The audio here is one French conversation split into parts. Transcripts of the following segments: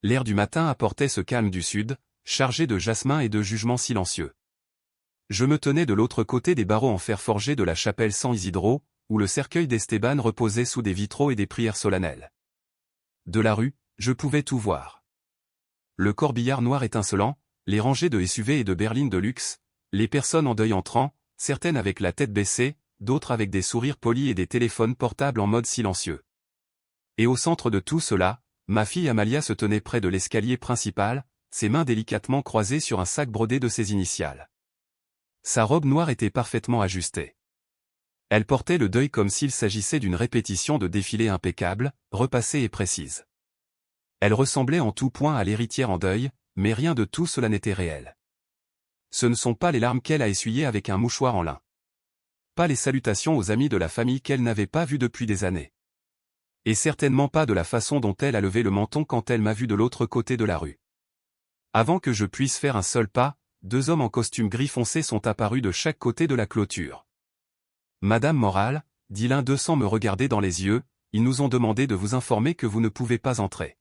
L'air du matin apportait ce calme du sud, chargé de jasmin et de jugements silencieux. Je me tenais de l'autre côté des barreaux en fer forgé de la chapelle San Isidro, où le cercueil d'Esteban reposait sous des vitraux et des prières solennelles. De la rue, je pouvais tout voir. Le corbillard noir étincelant, les rangées de SUV et de berlines de luxe, les personnes en deuil entrant, certaines avec la tête baissée, d'autres avec des sourires polis et des téléphones portables en mode silencieux. Et au centre de tout cela, ma fille Amalia se tenait près de l'escalier principal, ses mains délicatement croisées sur un sac brodé de ses initiales. Sa robe noire était parfaitement ajustée. Elle portait le deuil comme s'il s'agissait d'une répétition de défilé impeccable, repassée et précise. Elle ressemblait en tout point à l'héritière en deuil, mais rien de tout cela n'était réel. Ce ne sont pas les larmes qu'elle a essuyées avec un mouchoir en lin. Pas les salutations aux amis de la famille qu'elle n'avait pas vus depuis des années. Et certainement pas de la façon dont elle a levé le menton quand elle m'a vu de l'autre côté de la rue. Avant que je puisse faire un seul pas, 2 hommes en costume gris foncé sont apparus de chaque côté de la clôture. « Madame Morale, dit l'un d'eux sans me regarder dans les yeux, ils nous ont demandé de vous informer que vous ne pouvez pas entrer. »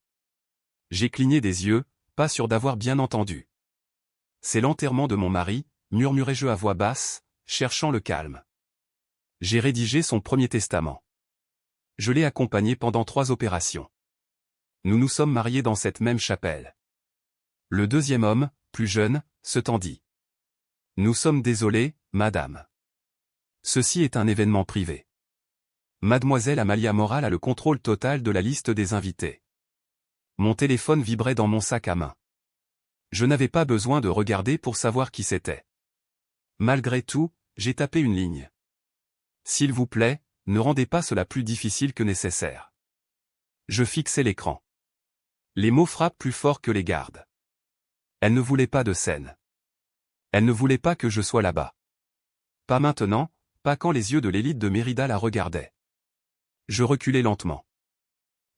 J'ai cligné des yeux, pas sûr d'avoir bien entendu. « C'est l'enterrement de mon mari, murmurai-je à voix basse, cherchant le calme. J'ai rédigé son premier testament. Je l'ai accompagné pendant 3 opérations. Nous nous sommes mariés dans cette même chapelle. » Le deuxième homme, plus jeune, se tendit. « Nous sommes désolés, madame. Ceci est un événement privé. Mademoiselle Amalia Morale a le contrôle total de la liste des invités. » Mon téléphone vibrait dans mon sac à main. Je n'avais pas besoin de regarder pour savoir qui c'était. Malgré tout, j'ai tapé une ligne. « S'il vous plaît, ne rendez pas cela plus difficile que nécessaire. » Je fixais l'écran. Les mots frappent plus fort que les gardes. Elle ne voulait pas de scène. Elle ne voulait pas que je sois là-bas. Pas maintenant, pas quand les yeux de l'élite de Mérida la regardaient. Je reculais lentement.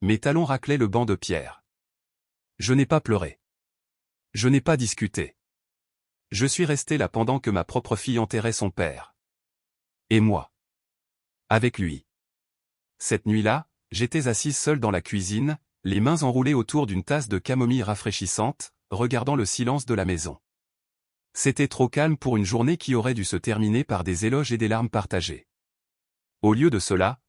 Mes talons raclaient le banc de pierre. Je n'ai pas pleuré. Je n'ai pas discuté. Je suis resté là pendant que ma propre fille enterrait son père. Et moi. Avec lui. Cette nuit-là, j'étais assise seule dans la cuisine, les mains enroulées autour d'une tasse de camomille rafraîchissante, regardant le silence de la maison. C'était trop calme pour une journée qui aurait dû se terminer par des éloges et des larmes partagées. Au lieu de cela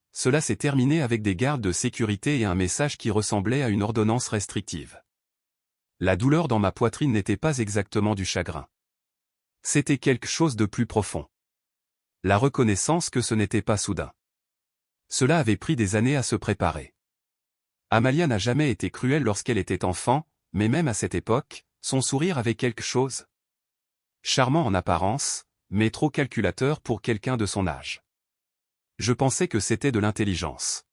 s'est terminé avec des gardes de sécurité et un message qui ressemblait à une ordonnance restrictive. La douleur dans ma poitrine n'était pas exactement du chagrin. C'était quelque chose de plus profond. La reconnaissance que ce n'était pas soudain. Cela avait pris des années à se préparer. Amalia n'a jamais été cruelle lorsqu'elle était enfant, mais même à cette époque, son sourire avait quelque chose. Charmant en apparence, mais trop calculateur pour quelqu'un de son âge. Je pensais que c'était de l'intelligence.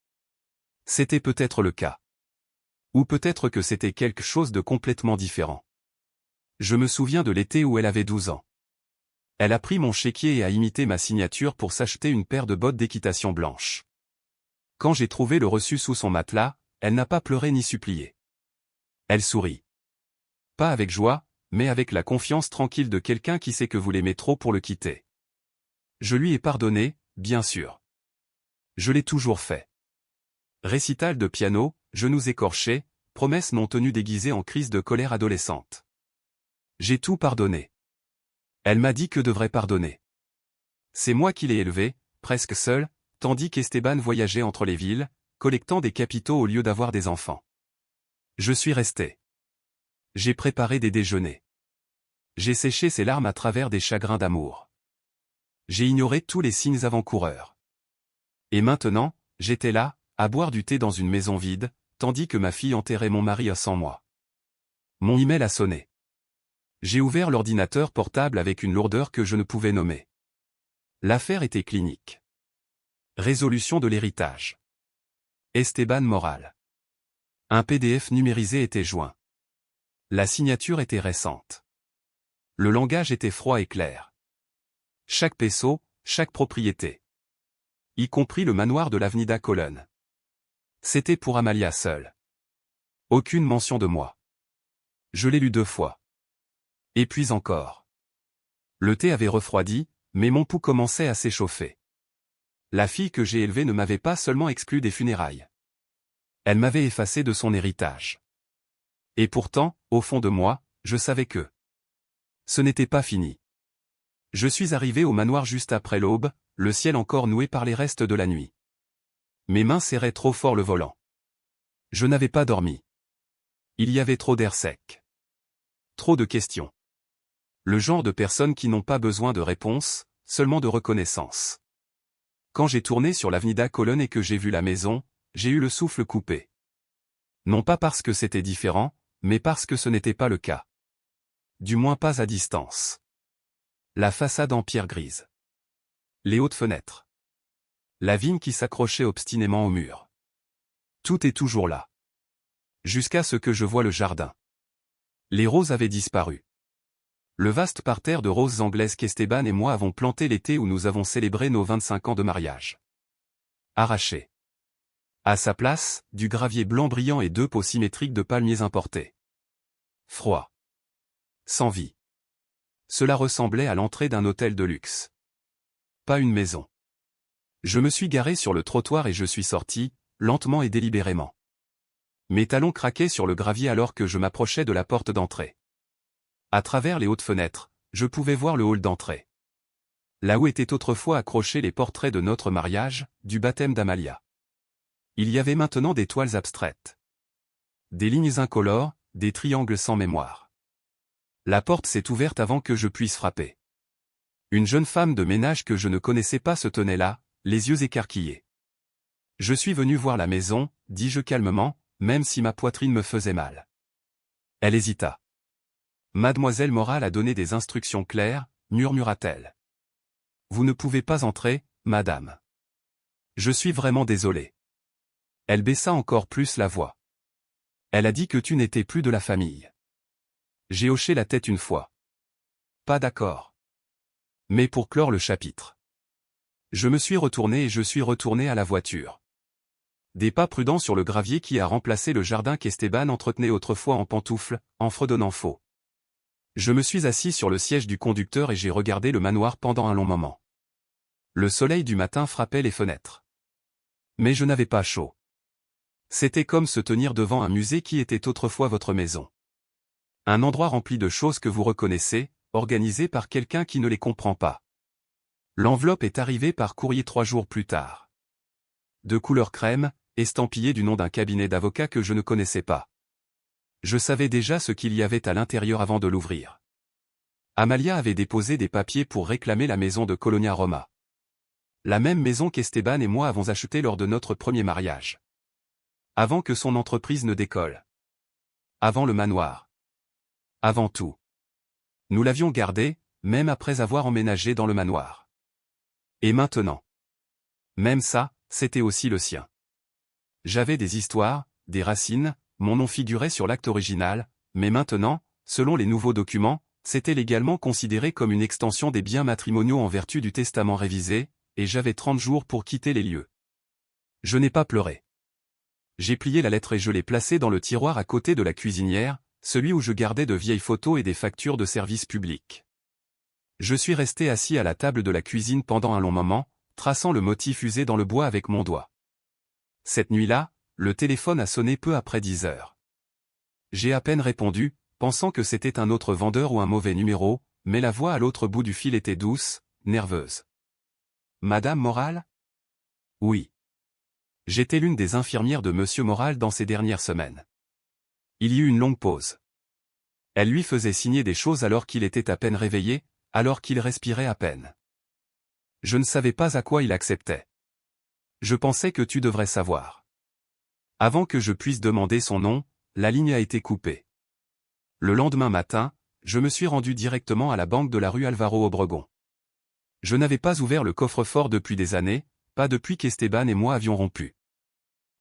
C'était peut-être le cas. Ou peut-être que c'était quelque chose de complètement différent. Je me souviens de l'été où elle avait 12 ans. Elle a pris mon chéquier et a imité ma signature pour s'acheter une paire de bottes d'équitation blanches. Quand j'ai trouvé le reçu sous son matelas, elle n'a pas pleuré ni supplié. Elle sourit. Pas avec joie, mais avec la confiance tranquille de quelqu'un qui sait que vous l'aimez trop pour le quitter. Je lui ai pardonné, bien sûr. Je l'ai toujours fait. Récital de piano, genoux écorchés, promesses non tenues déguisées en crise de colère adolescente. J'ai tout pardonné. Elle m'a dit que devrait pardonner. C'est moi qui l'ai élevée, presque seule, tandis qu'Esteban voyageait entre les villes, collectant des capitaux au lieu d'avoir des enfants. Je suis resté. J'ai préparé des déjeuners. J'ai séché ses larmes à travers des chagrins d'amour. J'ai ignoré tous les signes avant-coureurs. Et maintenant, j'étais là, à boire du thé dans une maison vide, tandis que ma fille enterrait mon mari sans moi. Mon email a sonné. J'ai ouvert l'ordinateur portable avec une lourdeur que je ne pouvais nommer. L'affaire était clinique. Résolution de l'héritage. Esteban Morale. Un PDF numérisé était joint. La signature était récente. Le langage était froid et clair. Chaque peso, chaque propriété. Y compris le manoir de l'Avenida Colón. C'était pour Amalia seule. Aucune mention de moi. Je l'ai lu 2 fois. Et puis encore. Le thé avait refroidi, mais mon pouls commençait à s'échauffer. La fille que j'ai élevée ne m'avait pas seulement exclu des funérailles. Elle m'avait effacé de son héritage. Et pourtant, au fond de moi, je savais que ce n'était pas fini. Je suis arrivé au manoir juste après l'aube, le ciel encore noué par les restes de la nuit. Mes mains serraient trop fort le volant. Je n'avais pas dormi. Il y avait trop d'air sec. Trop de questions. Le genre de personnes qui n'ont pas besoin de réponses, seulement de reconnaissance. Quand j'ai tourné sur l'avenida Colonne et que j'ai vu la maison, j'ai eu le souffle coupé. Non pas parce que c'était différent, mais parce que ce n'était pas le cas. Du moins pas à distance. La façade en pierre grise. Les hautes fenêtres. La vigne qui s'accrochait obstinément au mur. Tout est toujours là. Jusqu'à ce que je voie le jardin. Les roses avaient disparu. Le vaste parterre de roses anglaises qu'Esteban et moi avons planté l'été où nous avons célébré nos 25 ans de mariage. Arraché. À sa place, du gravier blanc brillant et 2 pots symétriques de palmiers importés. Froid. Sans vie. Cela ressemblait à l'entrée d'un hôtel de luxe. Pas une maison. Je me suis garé sur le trottoir et je suis sorti, lentement et délibérément. Mes talons craquaient sur le gravier alors que je m'approchais de la porte d'entrée. À travers les hautes fenêtres, je pouvais voir le hall d'entrée. Là où étaient autrefois accrochés les portraits de notre mariage, du baptême d'Amalia. Il y avait maintenant des toiles abstraites. Des lignes incolores, des triangles sans mémoire. La porte s'est ouverte avant que je puisse frapper. Une jeune femme de ménage que je ne connaissais pas se tenait là, les yeux écarquillés. Je suis venu voir la maison, dis-je calmement, même si ma poitrine me faisait mal. Elle hésita. Mademoiselle Morale a donné des instructions claires, murmura-t-elle. Vous ne pouvez pas entrer, madame. Je suis vraiment désolé. Elle baissa encore plus la voix. Elle a dit que tu n'étais plus de la famille. J'ai hoché la tête une fois. Pas d'accord. Mais pour clore le chapitre. Je me suis retourné et je suis retourné à la voiture. Des pas prudents sur le gravier qui a remplacé le jardin qu'Esteban entretenait autrefois en pantoufles, en fredonnant faux. Je me suis assis sur le siège du conducteur et j'ai regardé le manoir pendant un long moment. Le soleil du matin frappait les fenêtres. Mais je n'avais pas chaud. C'était comme se tenir devant un musée qui était autrefois votre maison. Un endroit rempli de choses que vous reconnaissez, organisé par quelqu'un qui ne les comprend pas. L'enveloppe est arrivée par courrier 3 jours plus tard. De couleur crème, estampillée du nom d'un cabinet d'avocats que je ne connaissais pas. Je savais déjà ce qu'il y avait à l'intérieur avant de l'ouvrir. Amalia avait déposé des papiers pour réclamer la maison de Colonia Roma. La même maison qu'Esteban et moi avons achetée lors de notre premier mariage. Avant que son entreprise ne décolle. Avant le manoir. Avant tout. Nous l'avions gardée, même après avoir emménagé dans le manoir. Et maintenant. Même ça, c'était aussi le sien. J'avais des histoires, des racines, mon nom figurait sur l'acte original, mais maintenant, selon les nouveaux documents, c'était légalement considéré comme une extension des biens matrimoniaux en vertu du testament révisé, et j'avais 30 jours pour quitter les lieux. Je n'ai pas pleuré. J'ai plié la lettre et je l'ai placée dans le tiroir à côté de la cuisinière, celui où je gardais de vieilles photos et des factures de service public. Je suis resté assis à la table de la cuisine pendant un long moment, traçant le motif usé dans le bois avec mon doigt. Cette nuit-là, le téléphone a sonné peu après 10 heures. J'ai à peine répondu, pensant que c'était un autre vendeur ou un mauvais numéro, mais la voix à l'autre bout du fil était douce, nerveuse. Madame Morale ? Oui. J'étais l'une des infirmières de Monsieur Morale dans ces dernières semaines. Il y eut une longue pause. Elle lui faisait signer des choses alors qu'il était à peine réveillé, alors qu'il respirait à peine. Je ne savais pas à quoi il acceptait. Je pensais que tu devrais savoir. Avant que je puisse demander son nom, la ligne a été coupée. Le lendemain matin, je me suis rendu directement à la banque de la rue Alvaro Obregon. Je n'avais pas ouvert le coffre-fort depuis des années, pas depuis qu'Esteban et moi avions rompu.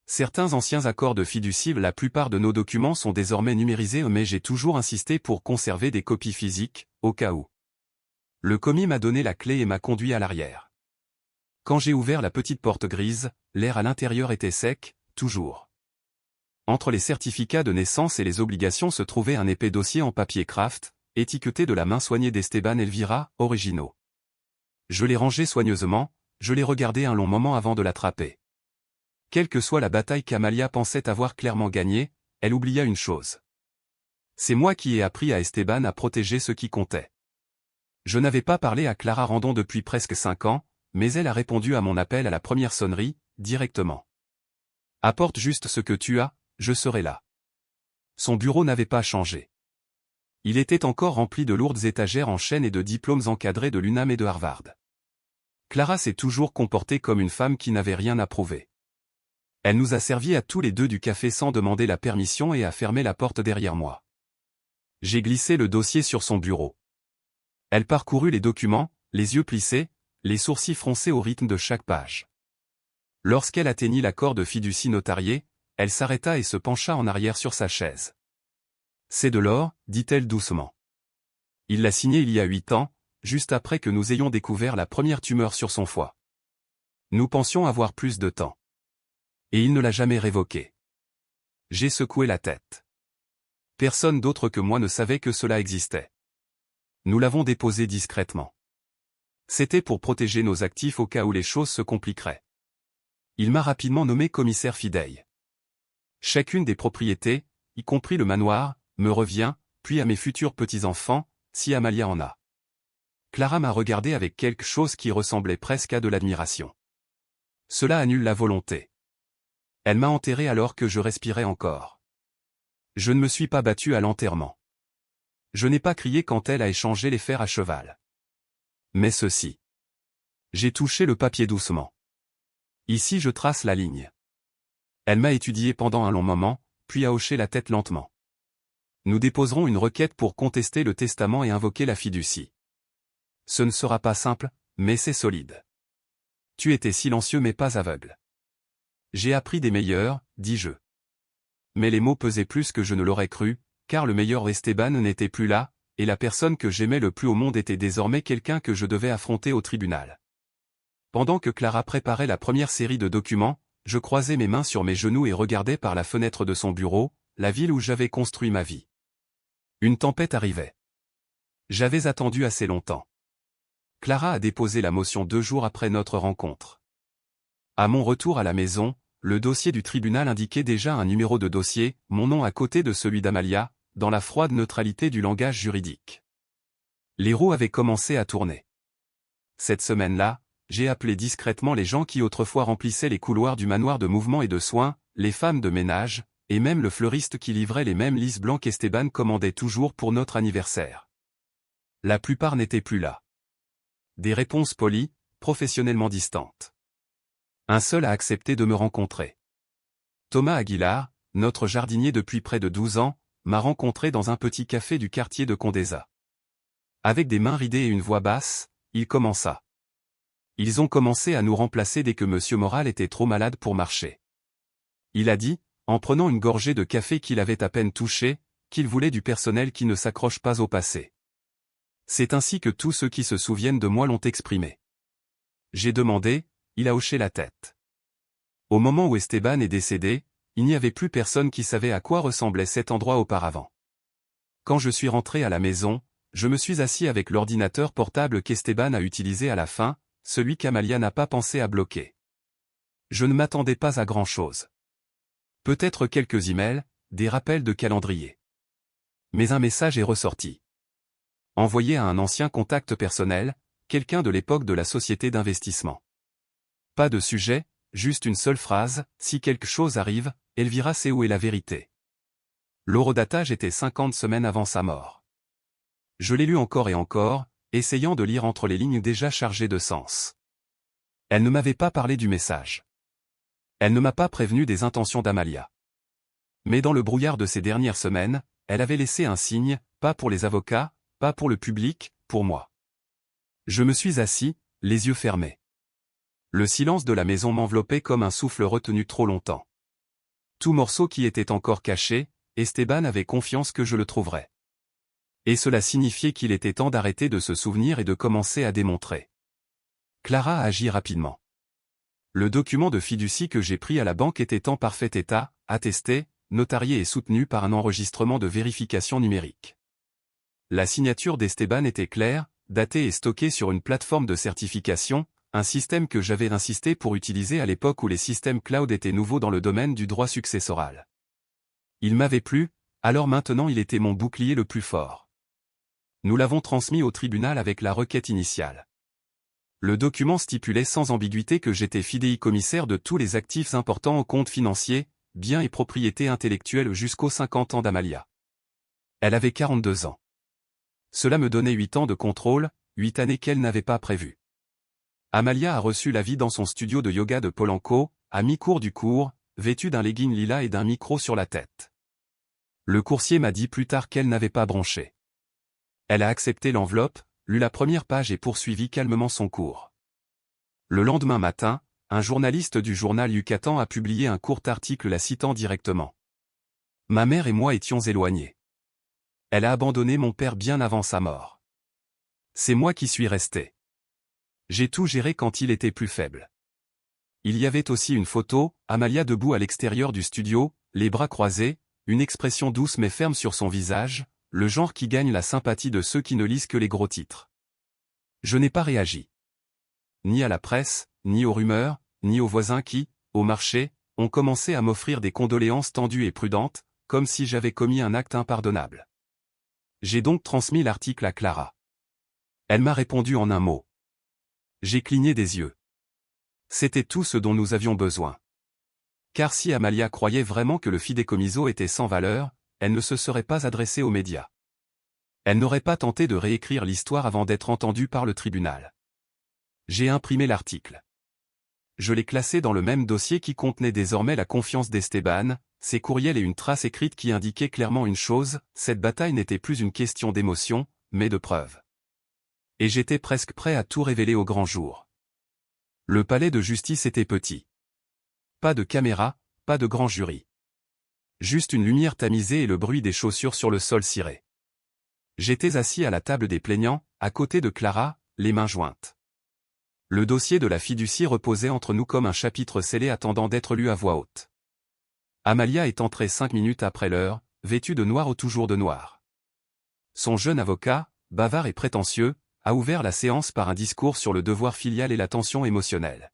Certains anciens accords de fiducie, la plupart de nos documents sont désormais numérisés mais j'ai toujours insisté pour conserver des copies physiques, au cas où. Le commis m'a donné la clé et m'a conduit à l'arrière. Quand j'ai ouvert la petite porte grise, l'air à l'intérieur était sec, toujours. Entre les certificats de naissance et les obligations se trouvait un épais dossier en papier craft, étiqueté de la main soignée d'Esteban Elvira, originaux. Je l'ai rangé soigneusement, je l'ai regardé un long moment avant de l'attraper. Quelle que soit la bataille qu'Amalia pensait avoir clairement gagnée, elle oublia une chose. C'est moi qui ai appris à Esteban à protéger ce qui comptait. Je n'avais pas parlé à Clara Randon depuis presque 5 ans, mais elle a répondu à mon appel à la première sonnerie, directement. Apporte juste ce que tu as, je serai là. Son bureau n'avait pas changé. Il était encore rempli de lourdes étagères en chêne et de diplômes encadrés de l'UNAM et de Harvard. Clara s'est toujours comportée comme une femme qui n'avait rien à prouver. Elle nous a servi à tous les deux du café sans demander la permission et a fermé la porte derrière moi. J'ai glissé le dossier sur son bureau. Elle parcourut les documents, les yeux plissés, les sourcils froncés au rythme de chaque page. Lorsqu'elle atteignit l'accord de fiducie notarié, elle s'arrêta et se pencha en arrière sur sa chaise. « C'est de l'or, dit-elle doucement. Il l'a signé il y a 8 ans, juste après que nous ayons découvert la première tumeur sur son foie. Nous pensions avoir plus de temps. Et il ne l'a jamais révoqué. » J'ai secoué la tête. Personne d'autre que moi ne savait que cela existait. Nous l'avons déposé discrètement. C'était pour protéger nos actifs au cas où les choses se compliqueraient. Il m'a rapidement nommé commissaire fidèle. Chacune des propriétés, y compris le manoir, me revient, puis à mes futurs petits-enfants, si Amalia en a. Clara m'a regardé avec quelque chose qui ressemblait presque à de l'admiration. Cela annule la volonté. Elle m'a enterré alors que je respirais encore. Je ne me suis pas battu à l'enterrement. Je n'ai pas crié quand elle a échangé les fers à cheval. Mais ceci. J'ai touché le papier doucement. Ici je trace la ligne. Elle m'a étudié pendant un long moment, puis a hoché la tête lentement. Nous déposerons une requête pour contester le testament et invoquer la fiducie. Ce ne sera pas simple, mais c'est solide. Tu étais silencieux mais pas aveugle. J'ai appris des meilleurs, dis-je. Mais les mots pesaient plus que je ne l'aurais cru, car le meilleur Esteban n'était plus là, et la personne que j'aimais le plus au monde était désormais quelqu'un que je devais affronter au tribunal. Pendant que Clara préparait la première série de documents, je croisais mes mains sur mes genoux et regardais par la fenêtre de son bureau, la ville où j'avais construit ma vie. Une tempête arrivait. J'avais attendu assez longtemps. Clara a déposé la motion 2 jours après notre rencontre. À mon retour à la maison, le dossier du tribunal indiquait déjà un numéro de dossier, mon nom à côté de celui d'Amalia, dans la froide neutralité du langage juridique. Les roues avaient commencé à tourner. Cette semaine-là, j'ai appelé discrètement les gens qui autrefois remplissaient les couloirs du manoir de mouvement et de soins, les femmes de ménage, et même le fleuriste qui livrait les mêmes lisses blancs qu'Esteban commandait toujours pour notre anniversaire. La plupart n'étaient plus là. Des réponses polies, professionnellement distantes. Un seul a accepté de me rencontrer. Thomas Aguilar, notre jardinier depuis près de 12 ans, m'a rencontré dans un petit café du quartier de Condesa. Avec des mains ridées et une voix basse, il commença. Ils ont commencé à nous remplacer dès que Monsieur Moral était trop malade pour marcher. Il a dit, en prenant une gorgée de café qu'il avait à peine touché, qu'il voulait du personnel qui ne s'accroche pas au passé. C'est ainsi que tous ceux qui se souviennent de moi l'ont exprimé. J'ai demandé, il a hoché la tête. Au moment où Esteban est décédé, il n'y avait plus personne qui savait à quoi ressemblait cet endroit auparavant. Quand je suis rentré à la maison, je me suis assis avec l'ordinateur portable qu'Esteban a utilisé à la fin, celui qu'Amalia n'a pas pensé à bloquer. Je ne m'attendais pas à grand-chose. Peut-être quelques emails, des rappels de calendrier. Mais un message est ressorti. Envoyé à un ancien contact personnel, quelqu'un de l'époque de la société d'investissement. Pas de sujet, juste une seule phrase, si quelque chose arrive, Elvira sait où est la vérité. L'horodatage était 50 semaines avant sa mort. Je l'ai lu encore et encore, essayant de lire entre les lignes déjà chargées de sens. Elle ne m'avait pas parlé du message. Elle ne m'a pas prévenu des intentions d'Amalia. Mais dans le brouillard de ces dernières semaines, elle avait laissé un signe, pas pour les avocats, pas pour le public, pour moi. Je me suis assis, les yeux fermés. Le silence de la maison m'enveloppait comme un souffle retenu trop longtemps. Tout morceau qui était encore caché, Esteban avait confiance que je le trouverais. Et cela signifiait qu'il était temps d'arrêter de se souvenir et de commencer à démontrer. Clara a agi rapidement. Le document de fiducie que j'ai pris à la banque était en parfait état, attesté, notarié et soutenu par un enregistrement de vérification numérique. La signature d'Esteban était claire, datée et stockée sur une plateforme de certification, un système que j'avais insisté pour utiliser à l'époque où les systèmes cloud étaient nouveaux dans le domaine du droit successoral. Il m'avait plu, alors maintenant il était mon bouclier le plus fort. Nous l'avons transmis au tribunal avec la requête initiale. Le document stipulait sans ambiguïté que j'étais fidéicommissaire de tous les actifs importants aux comptes financiers, biens et propriétés intellectuelles jusqu'aux 50 ans d'Amalia. Elle avait 42 ans. Cela me donnait 8 ans de contrôle, 8 années qu'elle n'avait pas prévues. Amalia a reçu l'avis dans son studio de yoga de Polanco, à mi-cours du cours, vêtue d'un legging lilas et d'un micro sur la tête. Le coursier m'a dit plus tard qu'elle n'avait pas bronché. Elle a accepté l'enveloppe, lu la première page et poursuivi calmement son cours. Le lendemain matin, un journaliste du journal Yucatan a publié un court article la citant directement. Ma mère et moi étions éloignés. Elle a abandonné mon père bien avant sa mort. C'est moi qui suis resté. J'ai tout géré quand il était plus faible. Il y avait aussi une photo, Amalia debout à l'extérieur du studio, les bras croisés, une expression douce mais ferme sur son visage, le genre qui gagne la sympathie de ceux qui ne lisent que les gros titres. Je n'ai pas réagi. Ni à la presse, ni aux rumeurs, ni aux voisins qui, au marché, ont commencé à m'offrir des condoléances tendues et prudentes, comme si j'avais commis un acte impardonnable. J'ai donc transmis l'article à Clara. Elle m'a répondu en un mot. J'ai cligné des yeux. C'était tout ce dont nous avions besoin. Car si Amalia croyait vraiment que le fideikommiso était sans valeur, elle ne se serait pas adressée aux médias. Elle n'aurait pas tenté de réécrire l'histoire avant d'être entendue par le tribunal. J'ai imprimé l'article. Je l'ai classé dans le même dossier qui contenait désormais la confiance d'Esteban, ses courriels et une trace écrite qui indiquait clairement une chose, cette bataille n'était plus une question d'émotion, mais de preuve. Et j'étais presque prêt à tout révéler au grand jour. Le palais de justice était petit. Pas de caméra, pas de grand jury. Juste une lumière tamisée et le bruit des chaussures sur le sol ciré. J'étais assis à la table des plaignants, à côté de Clara, les mains jointes. Le dossier de la fiducie reposait entre nous comme un chapitre scellé attendant d'être lu à voix haute. Amalia est entrée 5 minutes après l'heure, vêtue de noir ou toujours de noir. Son jeune avocat, bavard et prétentieux, a ouvert la séance par un discours sur le devoir filial et la tension émotionnelle.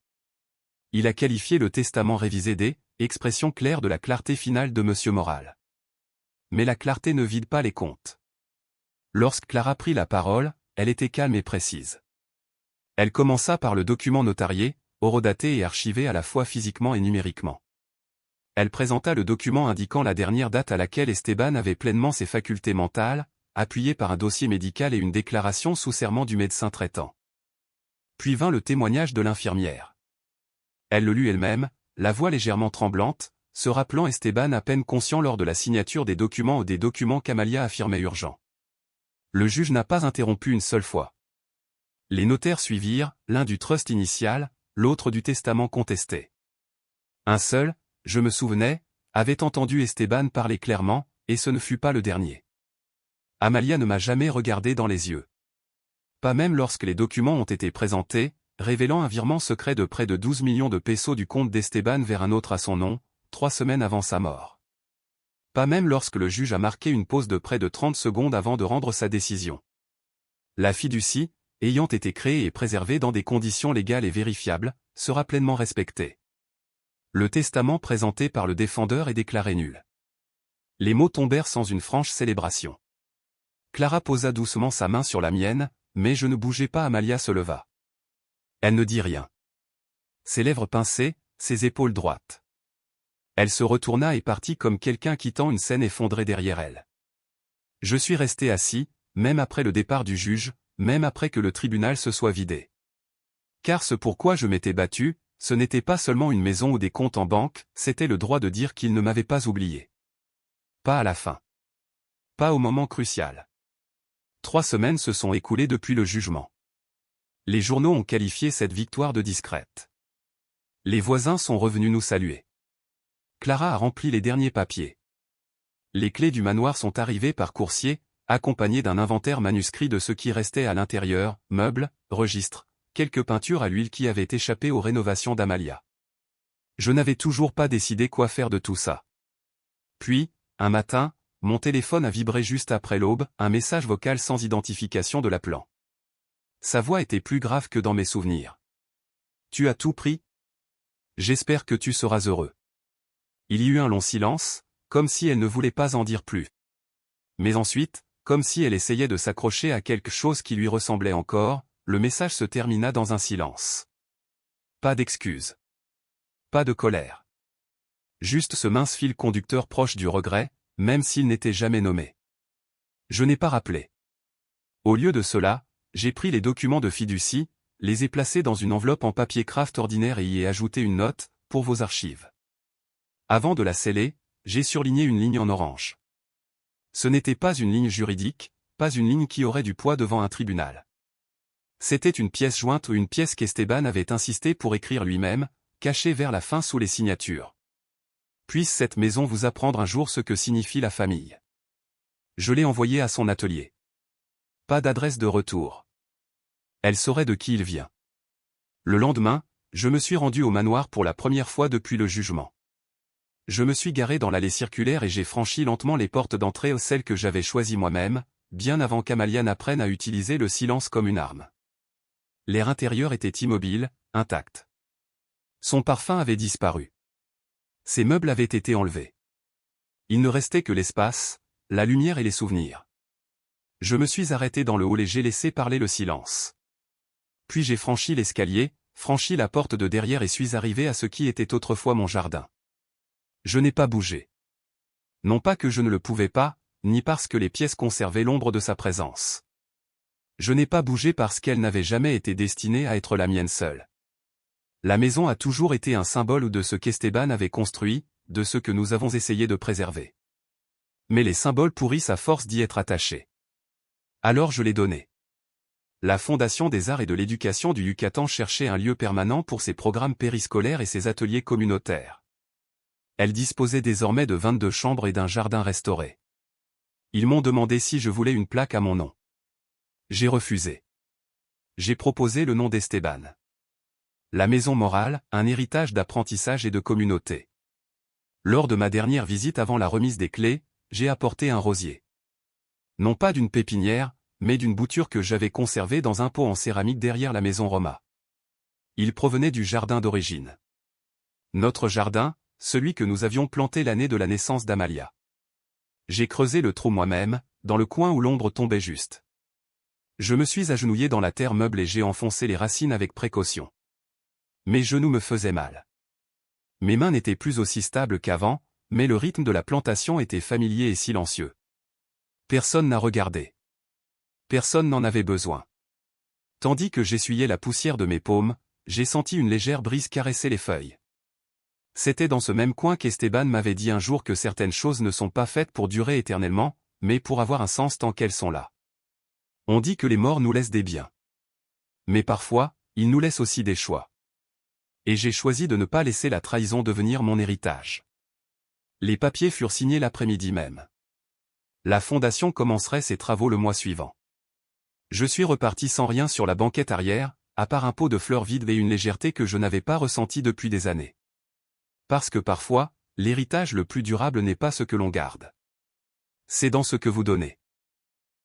Il a qualifié le testament révisé d', expression claire de la clarté finale de Monsieur Moral. Mais la clarté ne vide pas les comptes. Lorsque Clara prit la parole, elle était calme et précise. Elle commença par le document notarié, horodaté et archivé à la fois physiquement et numériquement. Elle présenta le document indiquant la dernière date à laquelle Esteban avait pleinement ses facultés mentales, appuyé par un dossier médical et une déclaration sous serment du médecin traitant. Puis vint le témoignage de l'infirmière. Elle le lut elle-même, la voix légèrement tremblante, se rappelant Esteban à peine conscient lors de la signature des documents ou des documents qu'Amalia affirmait urgents. Le juge n'a pas interrompu une seule fois. Les notaires suivirent, l'un du trust initial, l'autre du testament contesté. Un seul, je me souvenais, avait entendu Esteban parler clairement, et ce ne fut pas le dernier. Amalia ne m'a jamais regardé dans les yeux. Pas même lorsque les documents ont été présentés, révélant un virement secret de près de 12 millions de pesos du compte d'Esteban vers un autre à son nom, 3 semaines avant sa mort. Pas même lorsque le juge a marqué une pause de près de 30 secondes avant de rendre sa décision. La fiducie, ayant été créée et préservée dans des conditions légales et vérifiables, sera pleinement respectée. Le testament présenté par le défendeur est déclaré nul. Les mots tombèrent sans une franche célébration. Clara posa doucement sa main sur la mienne, mais je ne bougeais pas. Amalia se leva. Elle ne dit rien. Ses lèvres pincées, ses épaules droites. Elle se retourna et partit comme quelqu'un quittant une scène effondrée derrière elle. Je suis resté assis, même après le départ du juge, même après que le tribunal se soit vidé. Car ce pourquoi je m'étais battu, ce n'était pas seulement une maison ou des comptes en banque, c'était le droit de dire qu'il ne m'avait pas oublié. Pas à la fin. Pas au moment crucial. 3 semaines se sont écoulées depuis le jugement. Les journaux ont qualifié cette victoire de discrète. Les voisins sont revenus nous saluer. Clara a rempli les derniers papiers. Les clés du manoir sont arrivées par coursier, accompagnées d'un inventaire manuscrit de ce qui restait à l'intérieur, meubles, registres, quelques peintures à l'huile qui avaient échappé aux rénovations d'Amalia. Je n'avais toujours pas décidé quoi faire de tout ça. Puis, un matin, mon téléphone a vibré juste après l'aube, un message vocal sans identification de l'appelant. Sa voix était plus grave que dans mes souvenirs. « Tu as tout pris ? J'espère que tu seras heureux. » Il y eut un long silence, comme si elle ne voulait pas en dire plus. Mais ensuite, comme si elle essayait de s'accrocher à quelque chose qui lui ressemblait encore, le message se termina dans un silence. Pas d'excuses. Pas de colère. Juste ce mince fil conducteur proche du regret, même s'il n'était jamais nommé. Je n'ai pas rappelé. Au lieu de cela, j'ai pris les documents de fiducie, les ai placés dans une enveloppe en papier craft ordinaire et y ai ajouté une note, pour vos archives. Avant de la sceller, j'ai surligné une ligne en orange. Ce n'était pas une ligne juridique, pas une ligne qui aurait du poids devant un tribunal. C'était une pièce jointe ou une pièce qu'Esteban avait insisté pour écrire lui-même, cachée vers la fin sous les signatures. Puisse cette maison vous apprendre un jour ce que signifie la famille. Je l'ai envoyée à son atelier. Pas d'adresse de retour. Elle saurait de qui il vient. Le lendemain, je me suis rendu au manoir pour la première fois depuis le jugement. Je me suis garé dans l'allée circulaire et j'ai franchi lentement les portes d'entrée, celles que j'avais choisies moi-même, bien avant qu'Amalia n'apprenne à utiliser le silence comme une arme. L'air intérieur était immobile, intact. Son parfum avait disparu. Ses meubles avaient été enlevés. Il ne restait que l'espace, la lumière et les souvenirs. Je me suis arrêté dans le hall et j'ai laissé parler le silence. Puis j'ai franchi l'escalier, franchi la porte de derrière et suis arrivé à ce qui était autrefois mon jardin. Je n'ai pas bougé. Non pas que je ne le pouvais pas, ni parce que les pièces conservaient l'ombre de sa présence. Je n'ai pas bougé parce qu'elle n'avait jamais été destinée à être la mienne seule. La maison a toujours été un symbole de ce qu'Esteban avait construit, de ce que nous avons essayé de préserver. Mais les symboles pourrissent à force d'y être attachés. Alors je l'ai donné. La Fondation des Arts et de l'Éducation du Yucatan cherchait un lieu permanent pour ses programmes périscolaires et ses ateliers communautaires. Elle disposait désormais de 22 chambres et d'un jardin restauré. Ils m'ont demandé si je voulais une plaque à mon nom. J'ai refusé. J'ai proposé le nom d'Esteban. La maison morale, un héritage d'apprentissage et de communauté. Lors de ma dernière visite avant la remise des clés, j'ai apporté un rosier. Non pas d'une pépinière, mais d'une bouture que j'avais conservée dans un pot en céramique derrière la maison Roma. Il provenait du jardin d'origine. Notre jardin, celui que nous avions planté l'année de la naissance d'Amalia. J'ai creusé le trou moi-même, dans le coin où l'ombre tombait juste. Je me suis agenouillé dans la terre meuble et j'ai enfoncé les racines avec précaution. Mes genoux me faisaient mal. Mes mains n'étaient plus aussi stables qu'avant, mais le rythme de la plantation était familier et silencieux. Personne n'a regardé. Personne n'en avait besoin. Tandis que j'essuyais la poussière de mes paumes, j'ai senti une légère brise caresser les feuilles. C'était dans ce même coin qu'Esteban m'avait dit un jour que certaines choses ne sont pas faites pour durer éternellement, mais pour avoir un sens tant qu'elles sont là. On dit que les morts nous laissent des biens. Mais parfois, ils nous laissent aussi des choix. Et j'ai choisi de ne pas laisser la trahison devenir mon héritage. Les papiers furent signés l'après-midi même. La fondation commencerait ses travaux le mois suivant. Je suis reparti sans rien sur la banquette arrière, à part un pot de fleurs vide et une légèreté que je n'avais pas ressentie depuis des années. Parce que parfois, l'héritage le plus durable n'est pas ce que l'on garde. C'est dans ce que vous donnez.